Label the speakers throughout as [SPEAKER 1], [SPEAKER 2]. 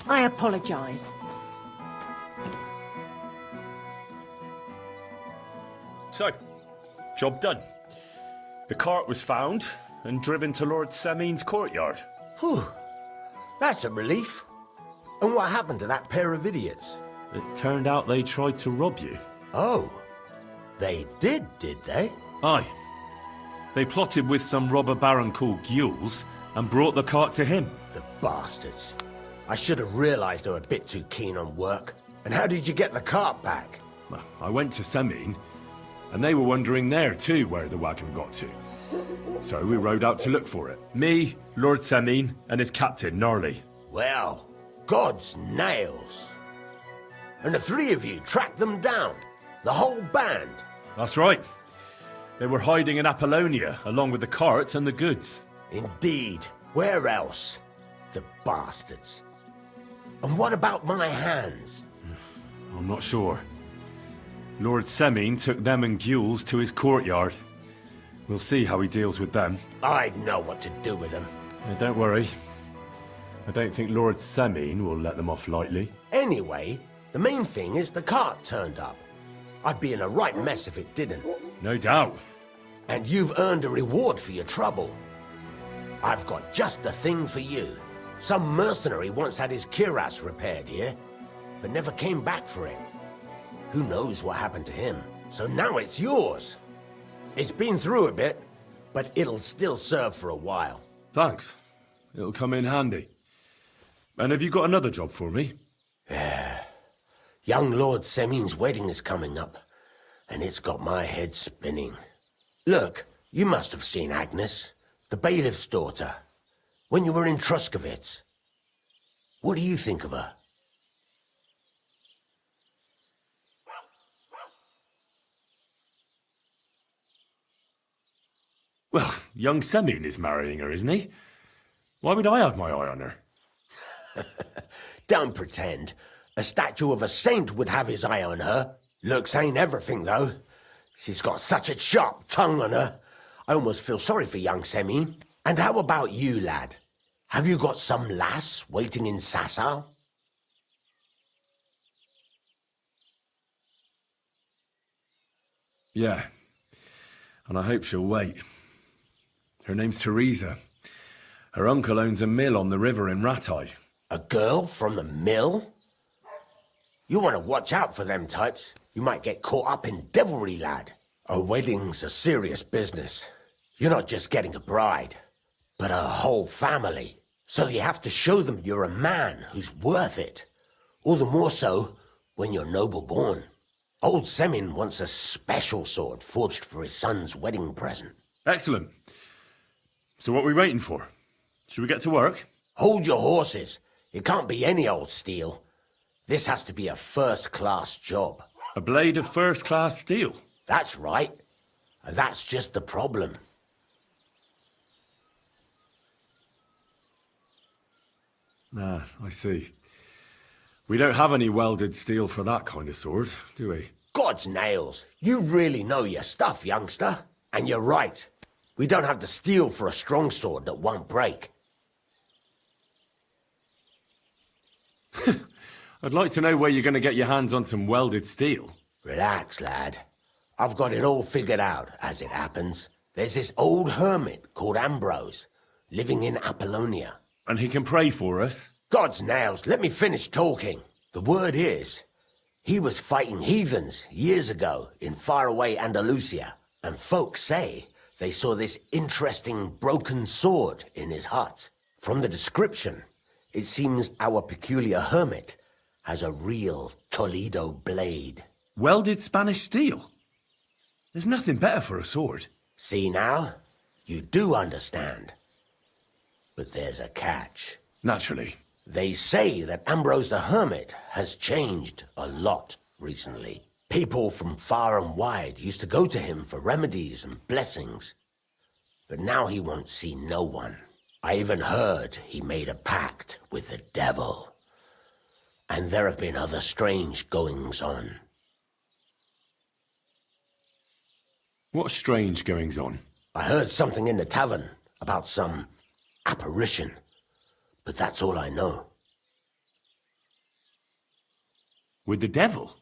[SPEAKER 1] I apologize.
[SPEAKER 2] So, job done. The cart was found and driven to Lord Semin's courtyard.
[SPEAKER 3] Whew. That's a relief. And what happened to that pair of idiots?
[SPEAKER 2] It turned out they tried to rob you.
[SPEAKER 3] Oh. They did they?
[SPEAKER 2] Aye. They plotted with some robber baron called Gules and brought the cart to him.
[SPEAKER 3] The bastards. I should have realized they were a bit too keen on work. And how did you get the cart back?
[SPEAKER 2] Well, I went to Semin, and they were wondering there too where the wagon got to. So we rode out to look for it. Me, Lord Semin, and his captain, Gnarly.
[SPEAKER 3] Well, God's nails. And the three of you tracked them down? The whole band?
[SPEAKER 2] That's right. They were hiding in Apollonia, along with the cart and the goods.
[SPEAKER 3] Indeed. Where else? The bastards. And what about my hands?
[SPEAKER 2] I'm not sure. Lord Semin took them and Gules to his courtyard. We'll see how he deals with them.
[SPEAKER 3] I'd know what to do with them.
[SPEAKER 2] Don't worry. I don't think Lord Semin will let them off lightly.
[SPEAKER 3] Anyway, the main thing is the cart turned up. I'd be in a right mess if it didn't.
[SPEAKER 2] No doubt.
[SPEAKER 3] And you've earned a reward for your trouble. I've got just the thing for you. Some mercenary once had his cuirass repaired here, but never came back for it. Who knows what happened to him? So now it's yours. It's been through a bit, but it'll still serve for a while.
[SPEAKER 2] Thanks. It'll come in handy. And have you got another job for me?
[SPEAKER 3] Young Lord Semin's wedding is coming up, and it's got my head spinning. Look, you must have seen Agnes, the bailiff's daughter, when you were in Truskovitz. What do you think of her?
[SPEAKER 2] Well, young Semin is marrying her, isn't he? Why would I have my eye on her?
[SPEAKER 3] Don't pretend. A statue of a saint would have his eye on her. Looks ain't everything, though. She's got such a sharp tongue on her. I almost feel sorry for young Semin. And how about you, lad? Have you got some lass waiting in Sasau?
[SPEAKER 2] Yeah. And I hope she'll wait. Her name's Teresa. Her uncle owns a mill on the river in Ratai.
[SPEAKER 3] A girl from the mill? You want to watch out for them types. You might get caught up in devilry, lad. A wedding's a serious business. You're not just getting a bride, but a whole family. So you have to show them you're a man who's worth it. All the more so when you're noble born. Old Semin wants a special sword forged for his son's wedding present.
[SPEAKER 2] Excellent. So what are we waiting for? Should we get to work?
[SPEAKER 3] Hold your horses. It can't be any old steel. This has to be a first-class job.
[SPEAKER 2] A blade of first-class steel?
[SPEAKER 3] That's right. And that's just the problem.
[SPEAKER 2] Ah, I see. We don't have any welded steel for that kind of sword, do we?
[SPEAKER 3] God's nails. You really know your stuff, youngster. And you're right. We don't have the steel for a strong sword that won't break.
[SPEAKER 2] I'd like to know where you're going to get your hands on some welded steel.
[SPEAKER 3] Relax, lad. I've got it all figured out, as it happens. There's this old hermit called Ambrose, living in Apollonia.
[SPEAKER 2] And he can pray for us?
[SPEAKER 3] God's nails, let me finish talking. The word is, he was fighting heathens years ago in faraway Andalusia, and folks say they saw this interesting broken sword in his hut. From the description, it seems our peculiar hermit has a real Toledo blade.
[SPEAKER 2] Welded Spanish steel? There's nothing better for a sword.
[SPEAKER 3] See now? You do understand. But there's a catch.
[SPEAKER 2] Naturally.
[SPEAKER 3] They say that Ambrose the Hermit has changed a lot recently. People from far and wide used to go to him for remedies and blessings. But now he won't see no one. I even heard he made a pact with the devil. And there have been other strange goings-on.
[SPEAKER 2] What strange goings-on?
[SPEAKER 3] I heard something in the tavern about some apparition. But that's all I know.
[SPEAKER 2] With the devil?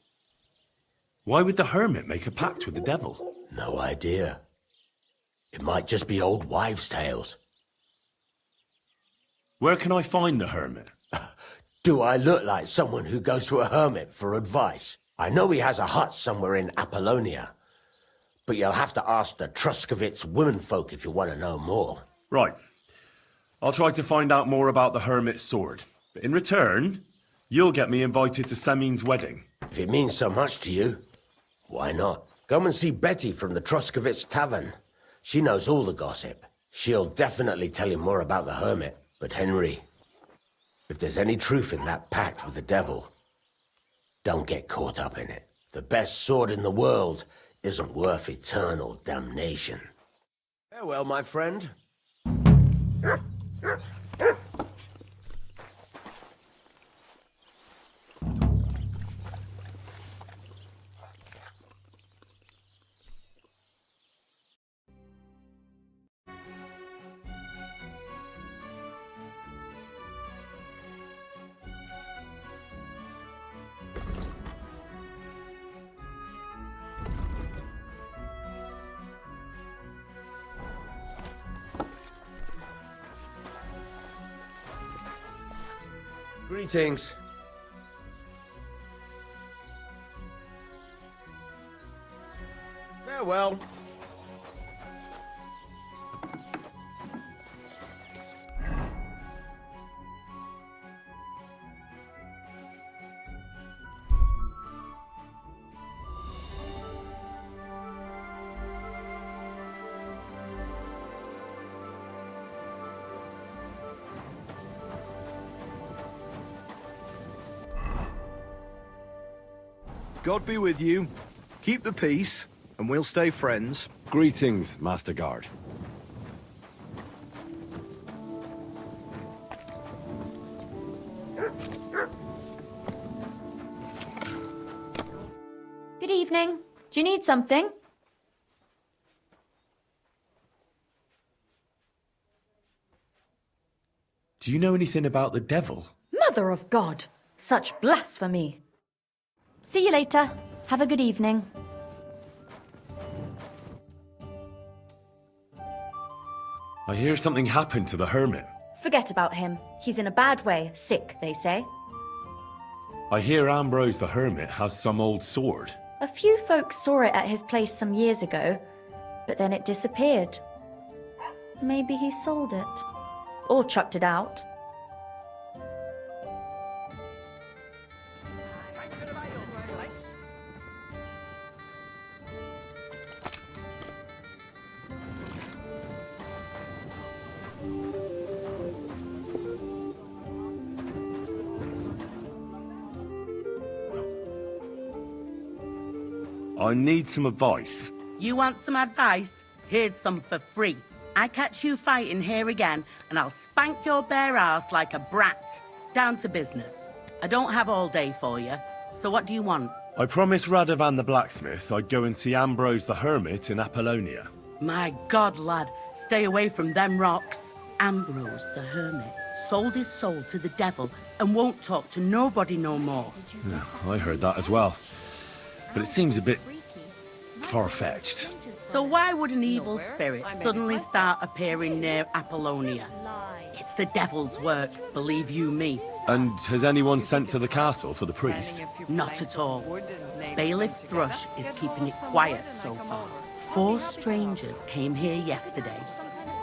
[SPEAKER 2] Why would the Hermit make a pact with the devil?
[SPEAKER 3] No idea. It might just be old wives' tales.
[SPEAKER 2] Where can I find the Hermit?
[SPEAKER 3] Do I look like someone who goes to a hermit for advice? I know he has a hut somewhere in Apollonia, but you'll have to ask the Truskovitz womenfolk if you want to know more.
[SPEAKER 2] Right. I'll try to find out more about the Hermit's Sword. But in return, you'll get me invited to Samin's wedding.
[SPEAKER 3] If it means so much to you, why not? Come and see Betty from the Truskovitz Tavern. She knows all the gossip. She'll definitely tell you more about the Hermit. But Henry, if there's any truth in that pact with the devil, don't get caught up in it. The best sword in the world isn't worth eternal damnation. Farewell, my friend. Greetings. Farewell.
[SPEAKER 1] God be with you. Keep the peace, and we'll stay friends.
[SPEAKER 2] Greetings, Master Guard.
[SPEAKER 4] Good evening. Do you need something?
[SPEAKER 2] Do you know anything about the devil?
[SPEAKER 4] Mother of God! Such blasphemy! See you later. Have a good evening.
[SPEAKER 2] I hear something happened to the Hermit.
[SPEAKER 4] Forget about him. He's in a bad way. Sick, they say.
[SPEAKER 2] I hear Ambrose the Hermit has some old sword.
[SPEAKER 4] A few folks saw it at his place some years ago, but then it disappeared. Maybe he sold it. Or chucked it out.
[SPEAKER 2] I need some advice.
[SPEAKER 5] You want some advice? Here's some for free. I catch you fighting here again, and I'll spank your bare ass like a brat. Down to business. I don't have all day for you, so what do you want?
[SPEAKER 2] I promised Radovan the blacksmith I'd go and see Ambrose the Hermit in Apollonia.
[SPEAKER 5] My God, lad, stay away from them rocks. Ambrose the Hermit sold his soul to the devil and won't talk to nobody no more.
[SPEAKER 2] Yeah, I heard that as well. But it seems a bit far-fetched.
[SPEAKER 5] So why would an evil spirit suddenly start appearing near Apollonia? It's the devil's work, believe you me.
[SPEAKER 2] And has anyone sent to the castle for the priest?
[SPEAKER 5] Not at all. Bailiff Thrush is keeping it quiet so far. 4 strangers came here yesterday.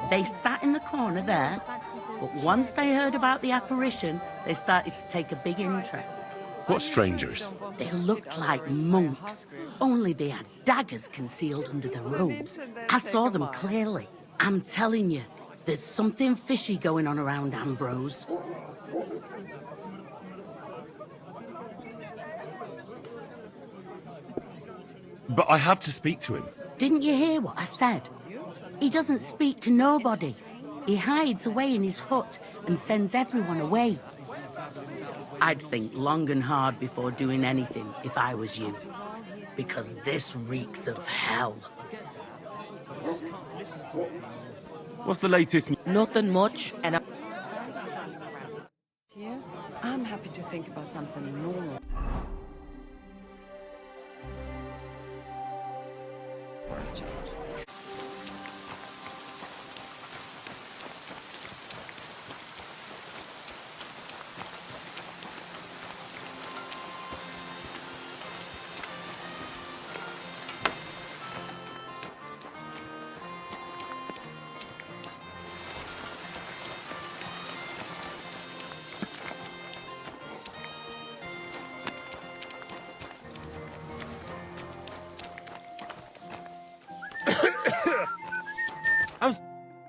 [SPEAKER 5] They sat in the corner there, but once they heard about the apparition, they started to take a big interest.
[SPEAKER 2] What strangers?
[SPEAKER 5] They looked like monks, only they had daggers concealed under their robes. I saw them clearly. I'm telling you, there's something fishy going on around Ambrose.
[SPEAKER 2] But I have to speak to him.
[SPEAKER 5] Didn't you hear what I said? He doesn't speak to nobody. He hides away in his hut and sends everyone away. I'd think long and hard before doing anything if I was you. Because this reeks of hell.
[SPEAKER 2] What's the latest?
[SPEAKER 5] Nothing much, and
[SPEAKER 6] I'm happy to think about something normal.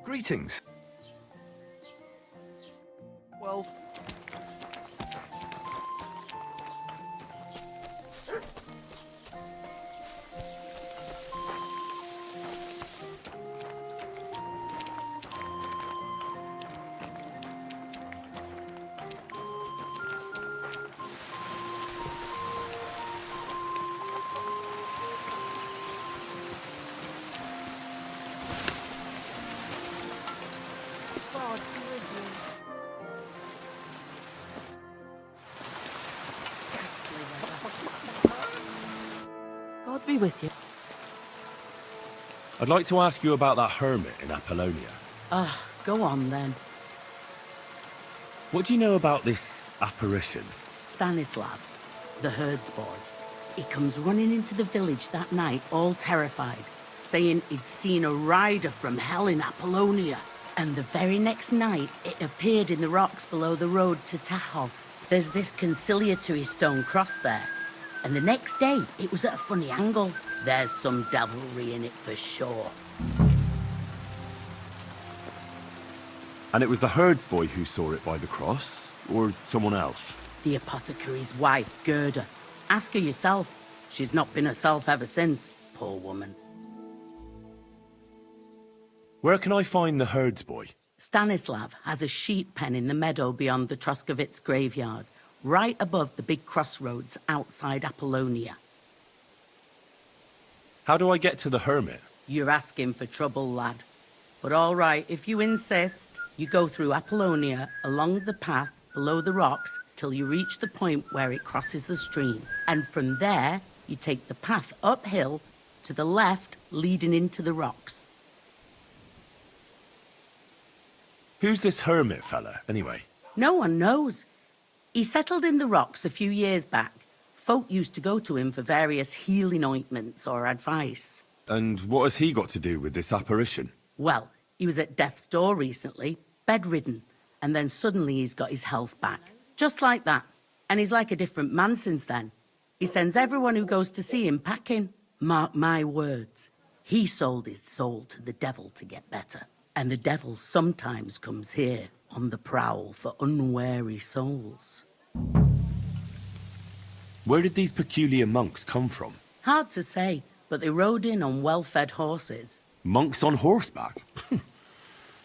[SPEAKER 1] Greetings. Well,
[SPEAKER 5] God be with you.
[SPEAKER 2] I'd like to ask you about that hermit in Apollonia.
[SPEAKER 5] Go on then.
[SPEAKER 2] What do you know about this apparition?
[SPEAKER 5] Stanislav, the herds boy. He comes running into the village that night, all terrified, saying he'd seen a rider from hell in Apollonia. And the very next night, it appeared in the rocks below the road to Tahov. There's this conciliatory stone cross there. And the next day, it was at a funny angle. There's some devilry in it for sure.
[SPEAKER 2] And it was the herds boy who saw it by the cross, or someone else?
[SPEAKER 5] The apothecary's wife, Gerda. Ask her yourself. She's not been herself ever since, poor woman.
[SPEAKER 2] Where can I find the herds boy?
[SPEAKER 5] Stanislav has a sheep pen in the meadow beyond the Troskovitz graveyard, right above the big crossroads outside Apollonia.
[SPEAKER 2] How do I get to the hermit?
[SPEAKER 5] You're asking for trouble, lad. But all right, if you insist, you go through Apollonia, along the path, below the rocks, till you reach the point where it crosses the stream. And from there, you take the path uphill, to the left, leading into the rocks.
[SPEAKER 2] Who's this hermit fella, anyway?
[SPEAKER 5] No one knows. He settled in the rocks a few years back. Folk used to go to him for various healing ointments or advice.
[SPEAKER 2] And what has he got to do with this apparition?
[SPEAKER 5] Well, he was at death's door recently, bedridden, and then suddenly he's got his health back. Just like that. And he's like a different man since then. He sends everyone who goes to see him packing. Mark my words. He sold his soul to the devil to get better. And the devil sometimes comes here on the prowl for unwary souls.
[SPEAKER 2] Where did these peculiar monks come from?
[SPEAKER 5] Hard to say, but they rode in on well-fed horses.
[SPEAKER 2] Monks on horseback?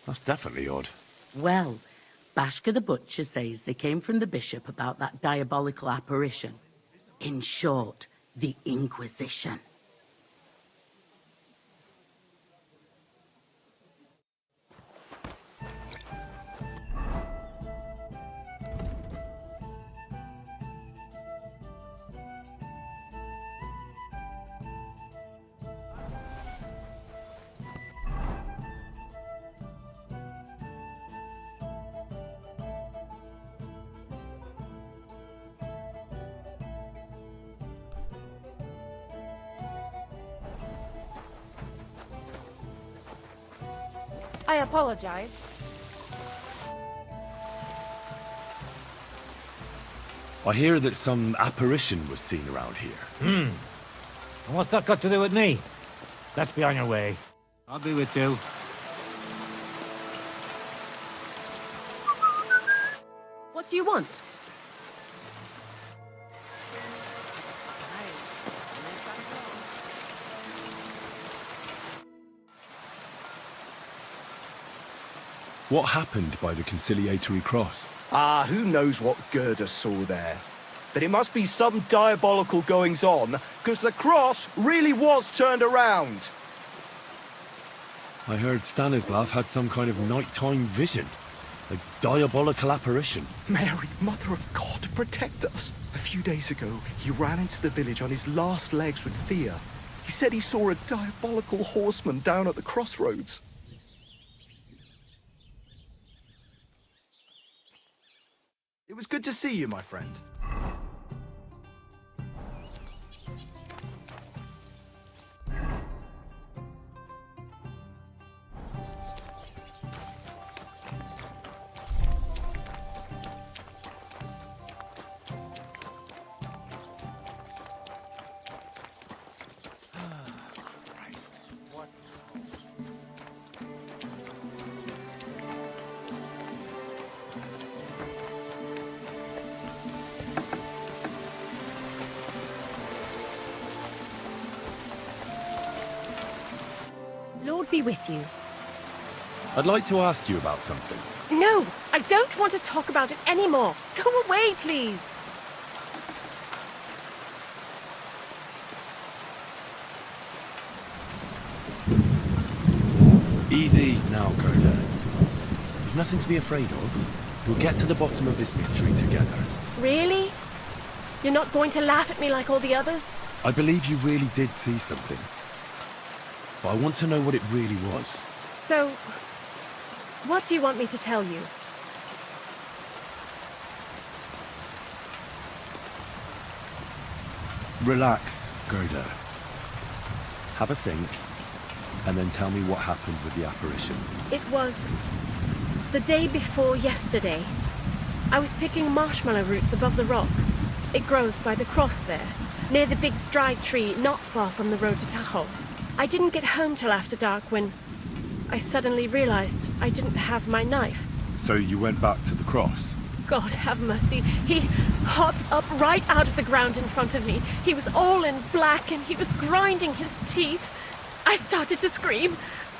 [SPEAKER 2] That's definitely odd.
[SPEAKER 5] Well, Bashka the Butcher says they came from the bishop about that diabolical apparition. In short, the Inquisition.
[SPEAKER 6] I apologize.
[SPEAKER 2] I hear that some apparition was seen around here.
[SPEAKER 7] And what's that got to do with me? Let's be on your way. I'll be with you.
[SPEAKER 6] What do you want?
[SPEAKER 2] What happened by the conciliatory cross?
[SPEAKER 1] who knows what Gerda saw there? But it must be some diabolical goings-on, because the cross really was turned around.
[SPEAKER 2] I heard Stanislav had some kind of nighttime vision. A diabolical apparition.
[SPEAKER 1] Mary, Mother of God, protect us. A few days ago, he ran into the village on his last legs with fear. He said he saw a diabolical horseman down at the crossroads. It was good to see you, my friend.
[SPEAKER 6] be with you.
[SPEAKER 2] I'd like to ask you about something.
[SPEAKER 6] No, I don't want to talk about it anymore. Go away, please.
[SPEAKER 2] Easy now, Gerda. There's nothing to be afraid of. We'll get to the bottom of this mystery together.
[SPEAKER 6] Really? You're not going to laugh at me like all the others?
[SPEAKER 2] I believe you really did see something. But I want to know what it really was.
[SPEAKER 6] So, what do you want me to tell you?
[SPEAKER 2] Relax, Gerda. Have a think, and then tell me what happened with the apparition.
[SPEAKER 6] It was the day before yesterday. I was picking marshmallow roots above the rocks. It grows by the cross there, near the big dry tree not far from the road to Tahoe. I didn't get home till after dark when I suddenly realized I didn't have my knife.
[SPEAKER 2] So you went back to the cross?
[SPEAKER 6] God have mercy. He hopped up right out of the ground in front of me. He was all in black and he was grinding his teeth. I started to scream.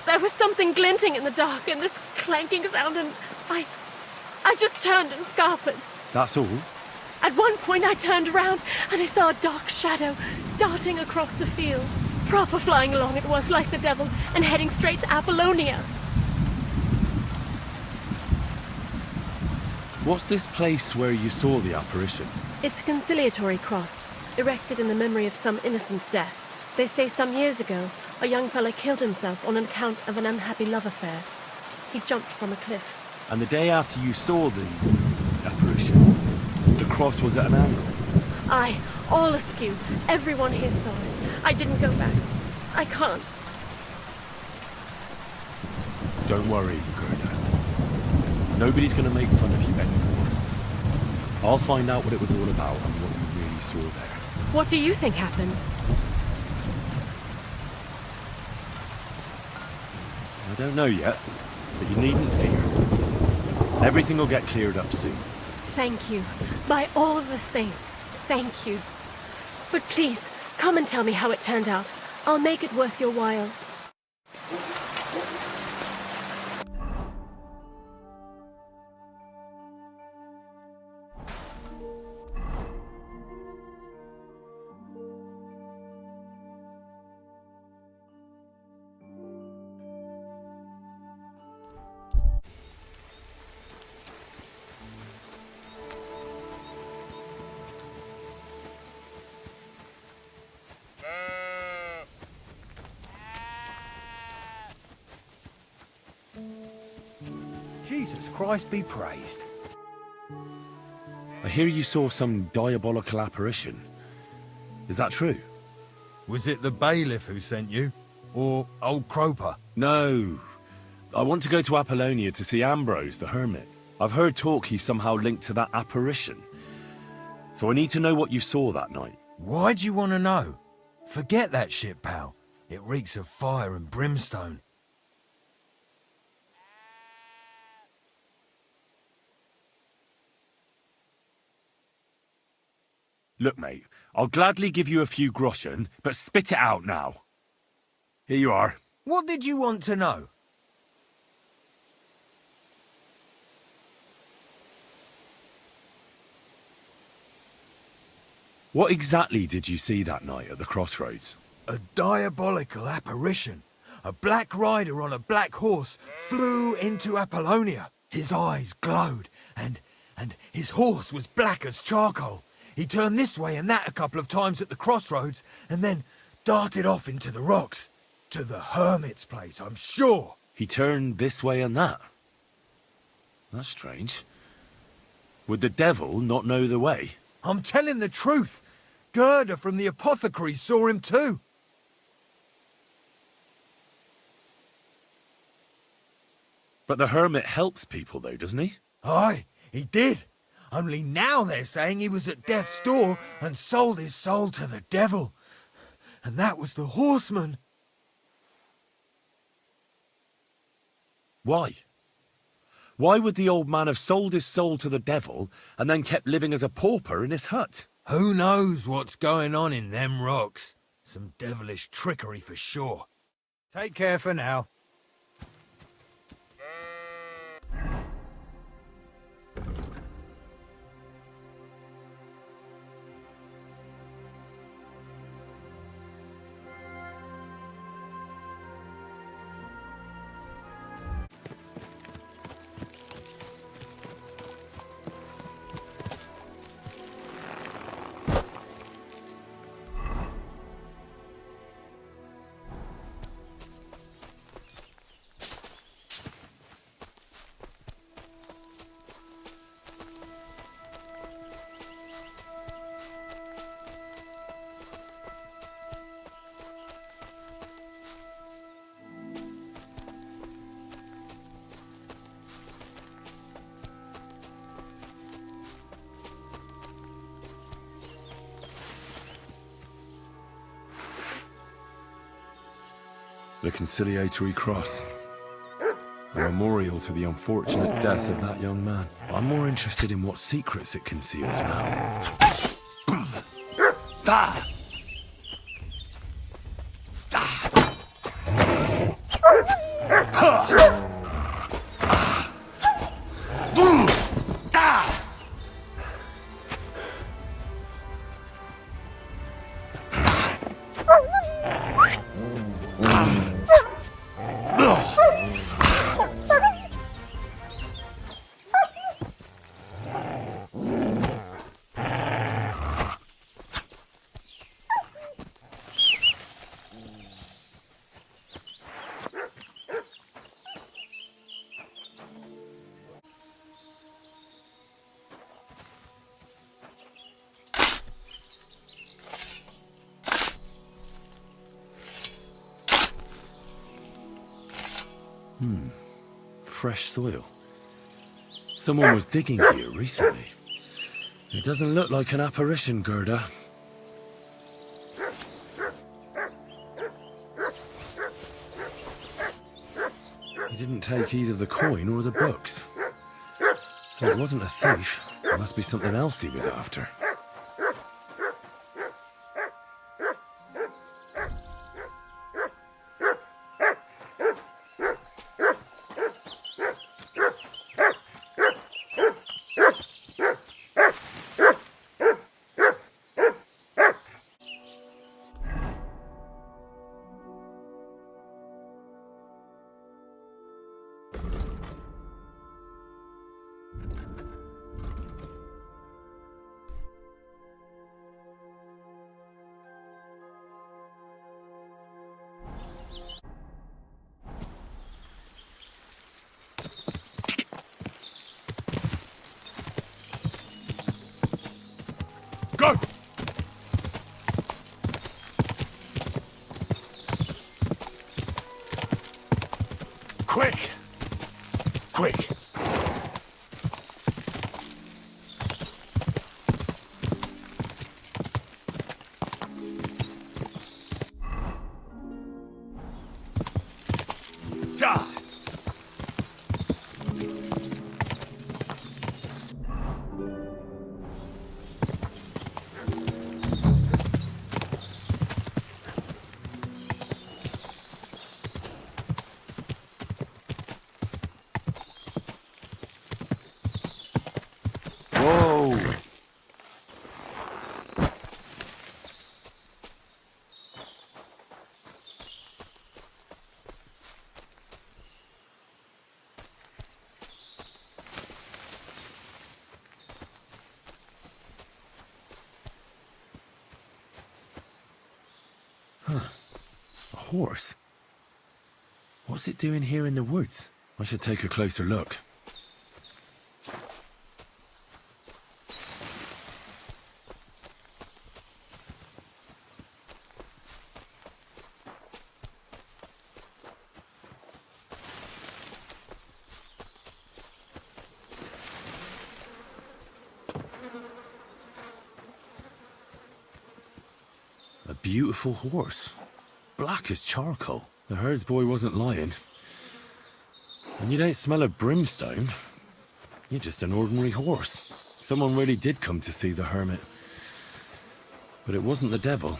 [SPEAKER 6] There was something glinting in the dark and this clanking sound, and I just turned and scarpered.
[SPEAKER 2] That's all?
[SPEAKER 6] At one point I turned around and I saw a dark shadow darting across the field. Proper flying along it was, like the devil, and heading straight to Apollonia.
[SPEAKER 2] What's this place where you saw the apparition?
[SPEAKER 6] It's a conciliatory cross, erected in the memory of some innocent's death. They say some years ago, a young fella killed himself on account of an unhappy love affair. He jumped from a cliff.
[SPEAKER 2] And the day after you saw the apparition, the cross was at an angle?
[SPEAKER 6] Aye, all askew. Everyone here saw it. I didn't go back. I can't.
[SPEAKER 2] Don't worry, Gerda. Nobody's going to make fun of you anymore. I'll find out what it was all about and what you really saw there.
[SPEAKER 6] What do you think happened?
[SPEAKER 2] I don't know yet, but you needn't fear. Everything will get cleared up soon.
[SPEAKER 6] Thank you. By all the saints, thank you. But please, come and tell me how it turned out. I'll make it worth your while.
[SPEAKER 8] Jesus Christ be praised.
[SPEAKER 2] I hear you saw some diabolical apparition. Is that true?
[SPEAKER 8] Was it the bailiff who sent you? Or old Croper?
[SPEAKER 2] No. I want to go to Apollonia to see Ambrose, the Hermit. I've heard talk he's somehow linked to that apparition. So I need to know what you saw that night.
[SPEAKER 8] Why do you want to know? Forget that shit, pal. It reeks of fire and brimstone.
[SPEAKER 2] Look, mate, I'll gladly give you a few groschen, but spit it out now. Here you are.
[SPEAKER 8] What did you want to know?
[SPEAKER 2] What exactly did you see that night at the crossroads?
[SPEAKER 8] A diabolical apparition. A black rider on a black horse flew into Apollonia. His eyes glowed, and his horse was black as charcoal. He turned this way and that a couple of times at the crossroads, and then darted off into the rocks. To the Hermit's place, I'm sure.
[SPEAKER 2] He turned this way and that. That's strange. Would the devil not know the way?
[SPEAKER 8] I'm telling the truth. Gerda from the apothecary saw him too.
[SPEAKER 2] But the Hermit helps people though, doesn't he?
[SPEAKER 8] Aye, he did. Only now they're saying he was at death's door and sold his soul to the devil. And that was the horseman.
[SPEAKER 2] Why? Why would the old man have sold his soul to the devil and then kept living as a pauper in his hut?
[SPEAKER 8] Who knows what's going on in them rocks? Some devilish trickery for sure. Take care for now.
[SPEAKER 2] The conciliatory cross. A memorial to the unfortunate death of that young man. I'm more interested in what secrets it conceals now. Fresh soil. Someone was digging here recently. It doesn't look like an apparition, Gerda. He didn't take either the coin or the books. So it wasn't a thief. It must be something else he was after.
[SPEAKER 8] Go! Quick! Quick! God!
[SPEAKER 2] Whoa! Huh. A horse? What's it doing here in the woods? I should take a closer look. A beautiful horse. Black as charcoal. The herds boy wasn't lying. And you don't smell of brimstone. You're just an ordinary horse. Someone really did come to see the hermit. But it wasn't the devil.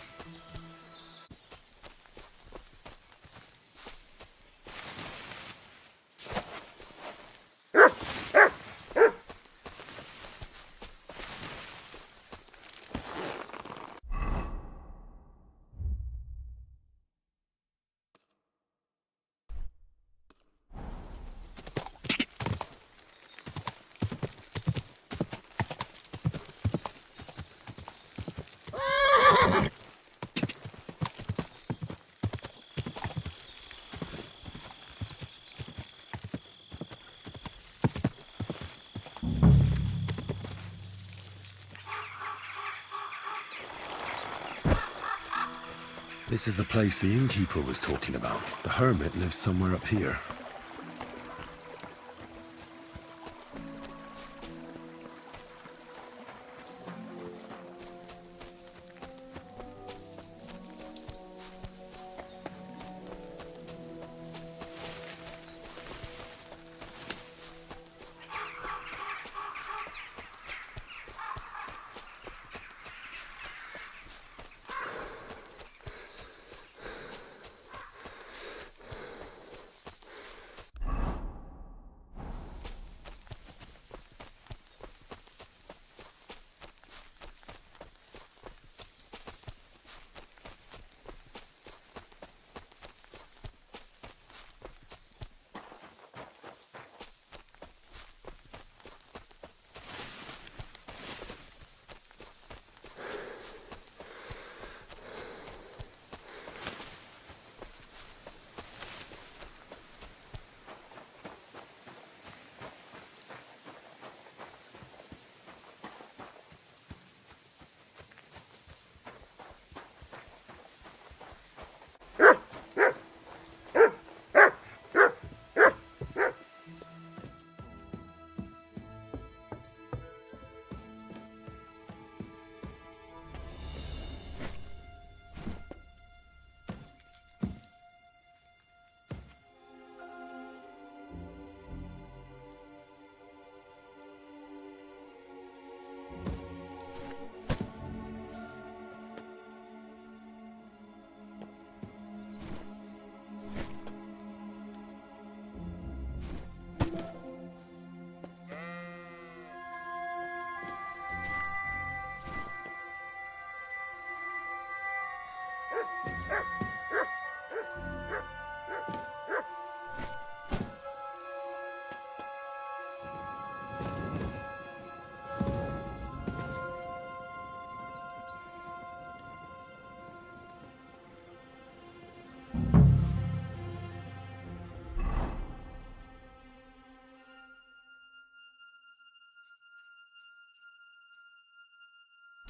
[SPEAKER 2] This is the place the innkeeper was talking about. The hermit lives somewhere up here.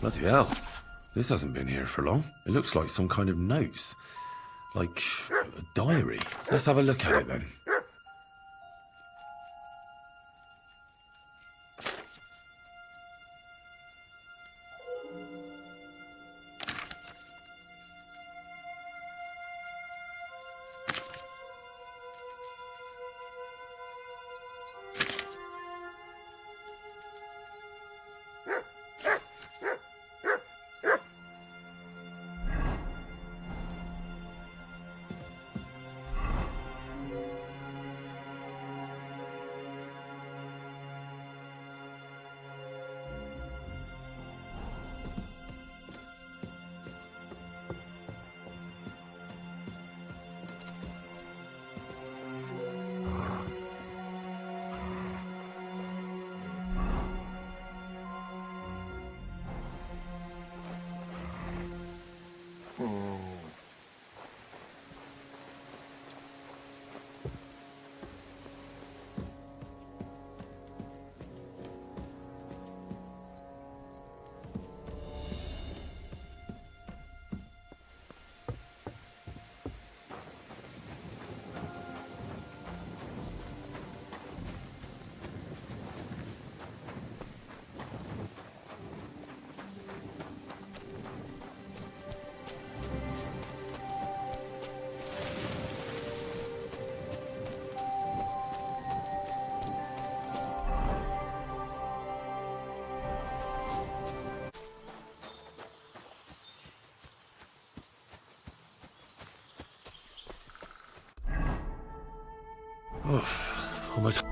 [SPEAKER 2] Bloody hell. This hasn't been here for long. It looks like some kind of notes. Like a diary. Let's have a look at it then. Oof, almost.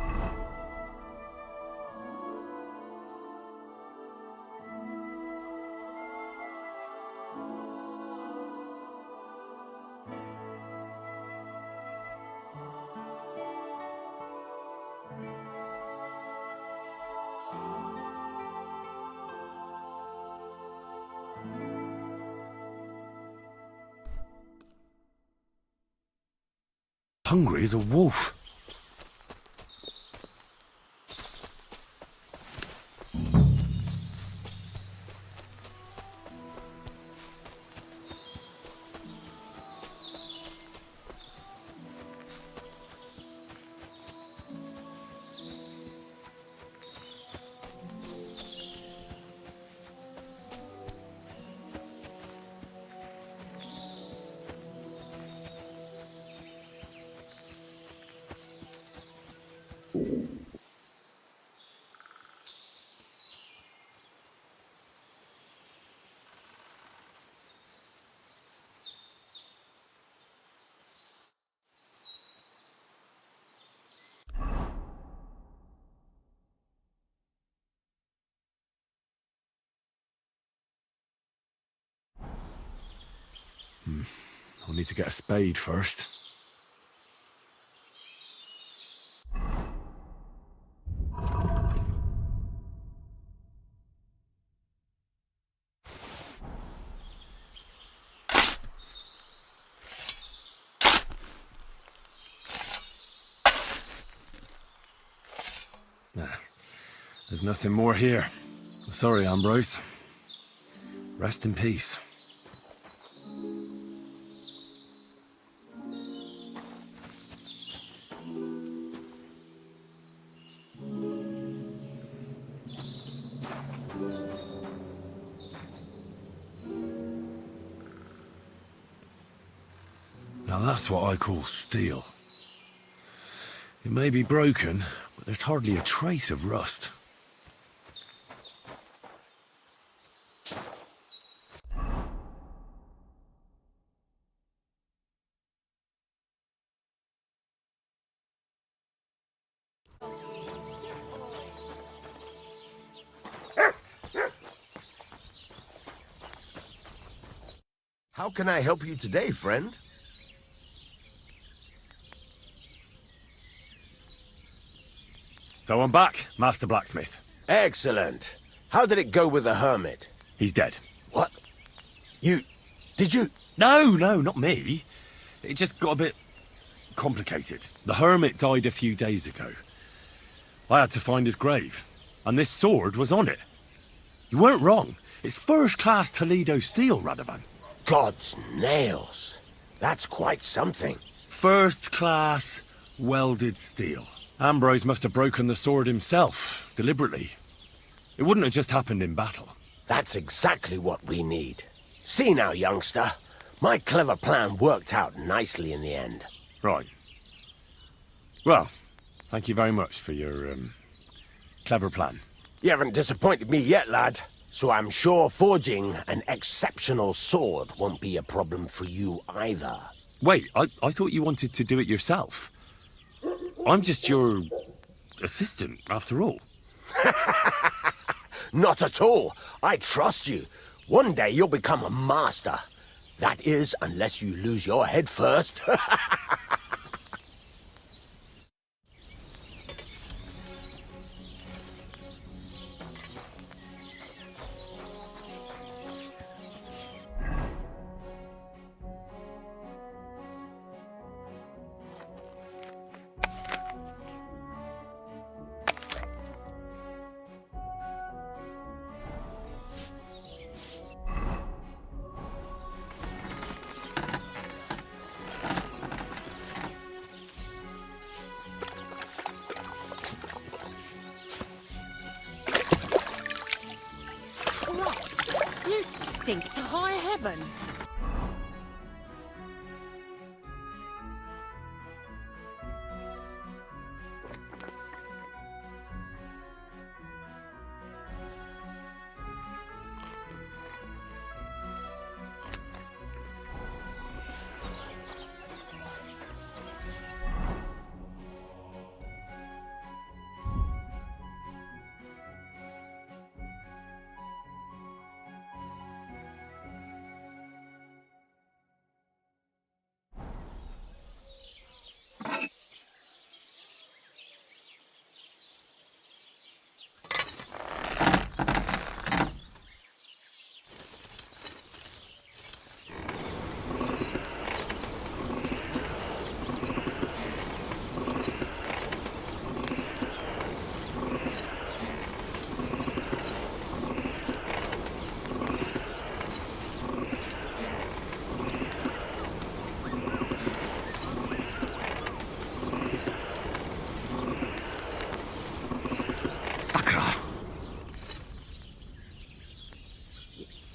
[SPEAKER 2] Hungry as a wolf. I'll need to get a spade first. Nah, there's nothing more here. Sorry, Ambrose. Rest in peace. Now that's what I call steel. It may be broken, but there's hardly a trace of rust.
[SPEAKER 3] How can I help you today, friend?
[SPEAKER 2] So I'm back, Master Blacksmith.
[SPEAKER 3] Excellent. How did it go with the Hermit?
[SPEAKER 2] He's dead.
[SPEAKER 3] What? Did you?
[SPEAKER 2] No, not me. It just got a bit complicated. The Hermit died a few days ago. I had to find his grave, and this sword was on it. You weren't wrong. It's first-class Toledo steel, Radovan.
[SPEAKER 3] God's nails. That's quite something.
[SPEAKER 2] First-class welded steel. Ambrose must have broken the sword himself, deliberately. It wouldn't have just happened in battle.
[SPEAKER 3] That's exactly what we need. See now, youngster. My clever plan worked out nicely in the end.
[SPEAKER 2] Right. Well, thank you very much for your, clever plan.
[SPEAKER 3] You haven't disappointed me yet, lad. So I'm sure forging an exceptional sword won't be a problem for you either.
[SPEAKER 2] Wait, I thought you wanted to do it yourself. I'm just your assistant, after all.
[SPEAKER 3] Not at all. I trust you. One day you'll become a master. That is, unless you lose your head first.
[SPEAKER 5] You stink to high heaven.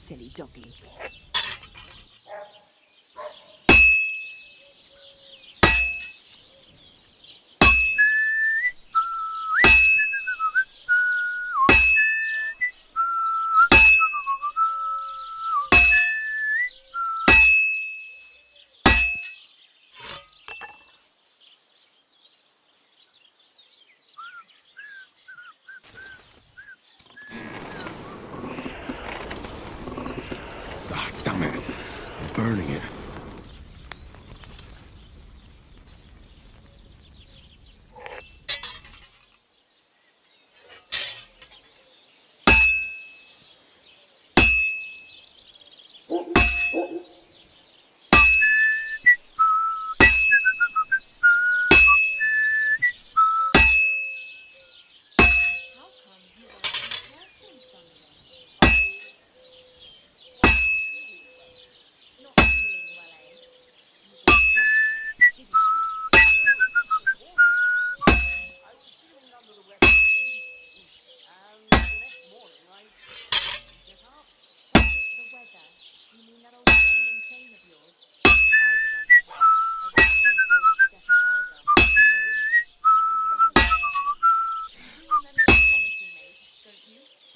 [SPEAKER 5] Silly doggy.
[SPEAKER 2] Damn it. I'm burning it.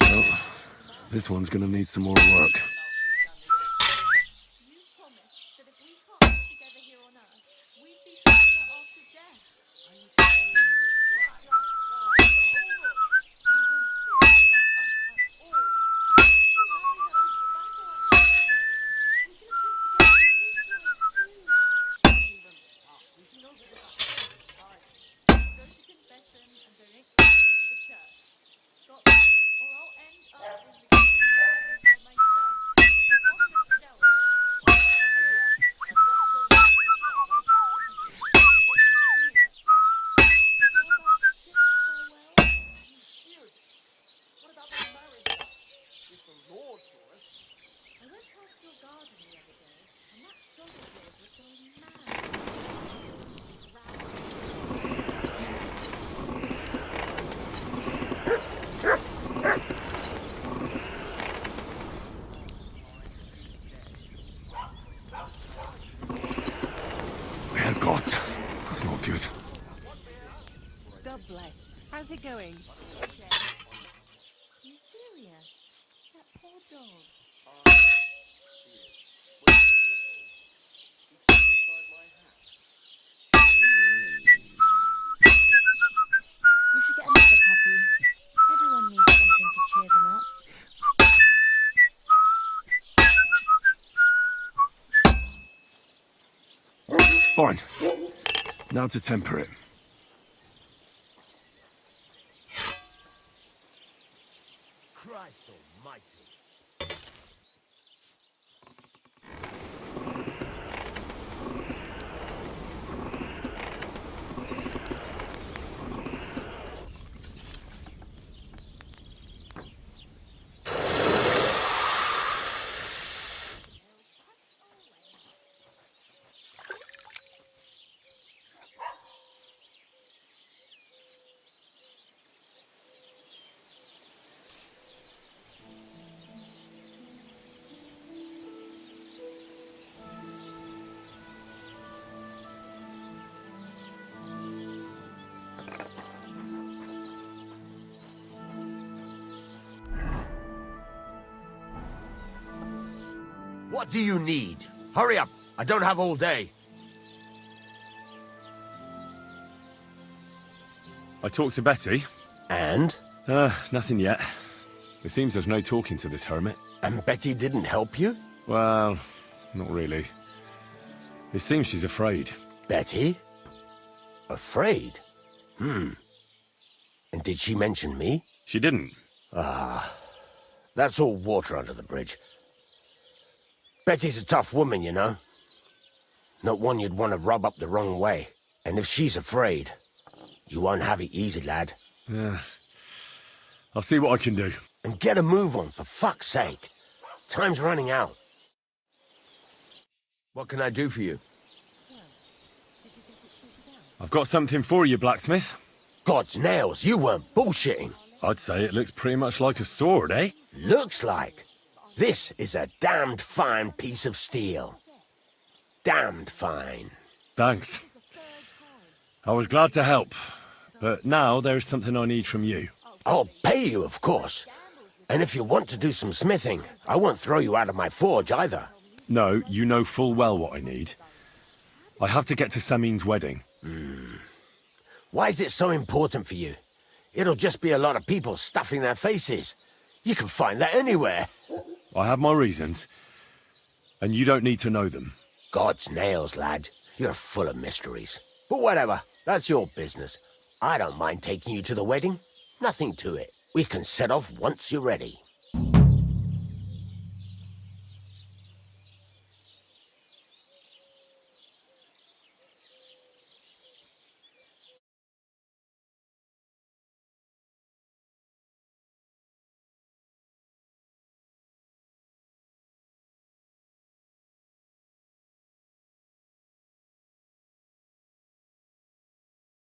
[SPEAKER 2] Well, this one's gonna need some more work. Herrgott, that's not good.
[SPEAKER 9] God bless. How's it going?
[SPEAKER 4] You serious? That poor dog. You should get another puppy. Everyone needs something to cheer them up.
[SPEAKER 2] Fine. Now to temper it.
[SPEAKER 3] Christ almighty. What do you need? Hurry up! I don't have all day.
[SPEAKER 2] I talked to Betty.
[SPEAKER 3] And?
[SPEAKER 2] Nothing yet. It seems there's no talking to this hermit.
[SPEAKER 3] And Betty didn't help you?
[SPEAKER 2] Well, not really. It seems she's afraid.
[SPEAKER 3] Betty? Afraid? And did she mention me?
[SPEAKER 2] She didn't.
[SPEAKER 3] That's all water under the bridge. Betty's a tough woman, you know. Not one you'd want to rub up the wrong way. And if she's afraid, you won't have it easy, lad.
[SPEAKER 2] Yeah. I'll see what I can do.
[SPEAKER 3] And get a move on, for fuck's sake. Time's running out. What can I do for you?
[SPEAKER 2] I've got something for you, blacksmith.
[SPEAKER 3] God's nails, you weren't bullshitting.
[SPEAKER 2] I'd say it looks pretty much like a sword, eh?
[SPEAKER 3] Looks like. This is a damned fine piece of steel. Damned fine.
[SPEAKER 2] Thanks. I was glad to help. But now there's something I need from you.
[SPEAKER 3] I'll pay you, of course. And if you want to do some smithing, I won't throw you out of my forge either.
[SPEAKER 2] No, you know full well what I need. I have to get to Samin's wedding.
[SPEAKER 3] Why is it so important for you? It'll just be a lot of people stuffing their faces. You can find that anywhere.
[SPEAKER 2] I have my reasons. And you don't need to know them.
[SPEAKER 3] God's nails, lad. You're full of mysteries. But whatever, that's your business. I don't mind taking you to the wedding. Nothing to it. We can set off once you're ready.